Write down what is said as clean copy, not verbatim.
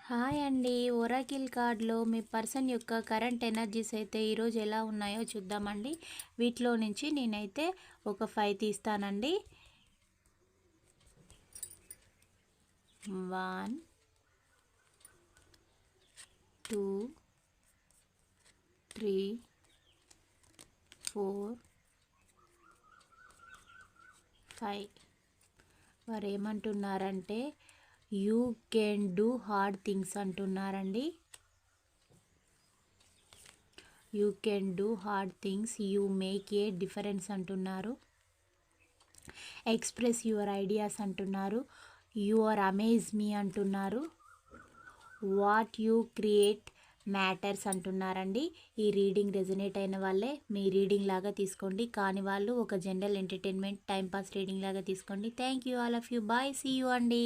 Hi అండి. Oracle కార్డ్‌లో మీ person యొక్క కరెంట్ ఎనర్జీస్ అయితే ఈరోజు ఎలా ఉన్నాయో చూద్దామండి. వీటిలో నుంచి నేనైతే ఒక 5 తీస్తానండి. 1, 2, 3, 4, 5. వారు ఏమంటున్నారంటే you can do hard things అంటున్నారండి. You can do hard things, you make a difference అంటున్నారు. ఎక్స్ప్రెస్ యువర్ ఐడియాస్ అంటున్నారు. యు ఆర్ అమేజ్ మీ అంటున్నారు. వాట్ యూ క్రియేట్ మ్యాటర్స్ అంటున్నారండి. ఈ రీడింగ్ రెజనేట్ అయిన వాళ్ళే మీ రీడింగ్ లాగా తీసుకోండి, కాని వాళ్ళు ఒక జనరల్ ఎంటర్టైన్మెంట్ టైంపాస్ రీడింగ్ లాగా తీసుకోండి. Thank you all of you. Bye, see you అండి.